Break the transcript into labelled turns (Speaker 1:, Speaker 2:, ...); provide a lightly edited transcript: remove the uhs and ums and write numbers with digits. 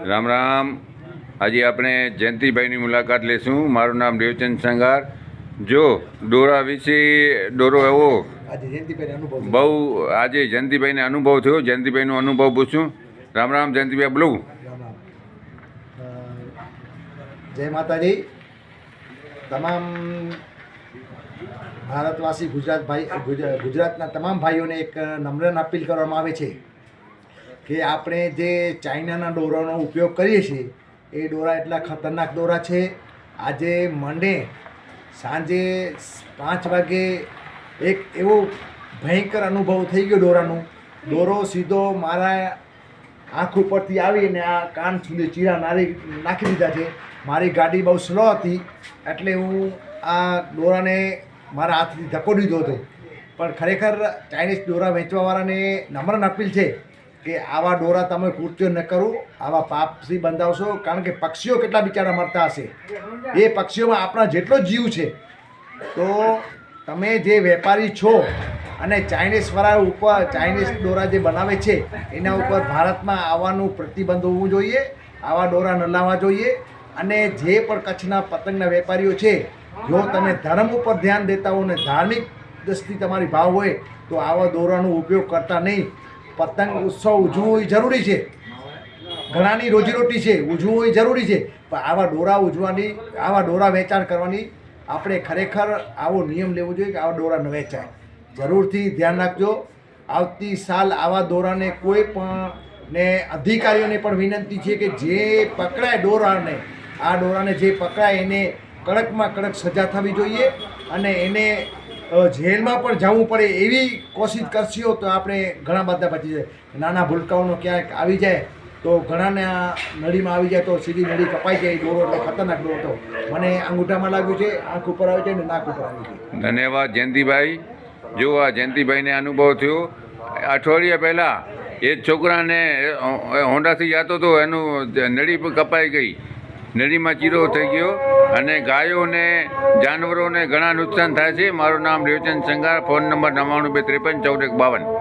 Speaker 1: રામ રામ. આજે આપણે જયંતિભાઈની મુલાકાત લઈશું. મારું નામ દેવચંદ સંઘાર. જો દોરા વિશે દોરો એવો બહુ આજે જયંતિભાઈને અનુભવ થયો. જયંતિભાઈનો અનુભવ પૂછું. રામ રામ જયંતિભાઈ, બોલું.
Speaker 2: જય માતાજી. તમામ ભારતવાસી ગુજરાતના તમામ ભાઈઓને એક નમ્ર અપીલ કરવામાં આવે છે કે આપણે જે ચાઇનાના દોરાનો ઉપયોગ કરીએ છીએ એ દોરા એટલા ખતરનાક દોરા છે. આજે મંડે સાંજે 5 વાગે એક એવો ભયંકર અનુભવ થઈ ગયો દોરાનો. દોરો સીધો મારા આંખ ઉપરથી આવીને આ કાન સુધી ચીરા નાખી દીધા છે. મારી ગાડી બહુ સ્લો હતી એટલે હું આ દોરાને મારા હાથથી ધક્કો દીધો હતો. પણ ખરેખર ચાઇનીઝ દોરા વેચવાવાળાને નમ્ર અપીલ છે કે આવા દોરા તમે કૃત્યો ન કરો, આવા પાપથી બંધાવશો. કારણ કે પક્ષીઓ કેટલા બિચારા મરતા હશે. એ પક્ષીઓમાં આપણા જેટલો જીવ છે. તો તમે જે વેપારી છો અને ચાઇનીઝવાળા ઉપર ચાઇનીઝ દોરા જે બનાવે છે એના ઉપર ભારતમાં આવવાનું પ્રતિબંધ હોવું જોઈએ. આવા દોરા ન લાવવા જોઈએ. અને જે પણ કચ્છના પતંગના વેપારીઓ છે, જો તમે ધર્મ ઉપર ધ્યાન દેતા હો ને ધાર્મિક દ્રષ્ટિ તમારી ભાવ હોય તો આવા દોરાનો ઉપયોગ કરતા નહીં. પતંગ ઉત્સવ ઉજવવો એ જરૂરી છે, ઘણાની રોજીરોટી છે, ઉજવવો એ જરૂરી છે. પણ આવા દોરા ઉજવવાની, આવા દોરા વેચાણ કરવાની આપણે ખરેખર આવો નિયમ લેવો જોઈએ કે આવા દોરા ન વેચાય. જરૂરથી ધ્યાન રાખજો. આવતી સાલ આવા દોરાને કોઈ પણ ને અધિકારીઓને પણ વિનંતી છે કે જે પકડાય દોરાને, આ દોરાને જે પકડાય એને કડકમાં કડક સજા થવી જોઈએ અને એને જેલમાં પણ જવું પડે એવી કોશિશ કરશો તો આપણે ઘણા બધા બચી જાય. નાના ભૂલકાઓનો ક્યાંક આવી જાય તો ઘણાને નળીમાં આવી જાય તો સીધી નળી કપાઈ જાય. દોરો એટલે ખતરનાક દોરો હતો. મને અંગૂઠામાં લાગ્યું છે, આંખ ઉપર આવી જાય ને નાક ઉપર આવી જાય.
Speaker 1: ધન્યવાદ જયંતિભાઈ. જો આ જયંતિભાઈને અનુભવ થયો. અઠવાડિયા પહેલાં એ જ છોકરાને હોન્ડાથી જતો હતો, એનું નળી પર કપાઈ ગઈ, નળીમાં ચીરો થઈ ગયો અને ગાયોને જાનવરોને ઘણા નુકસાન થાય છે. મારું નામ દેવચંદ સંઘાર. Phone number 99 253 14 52.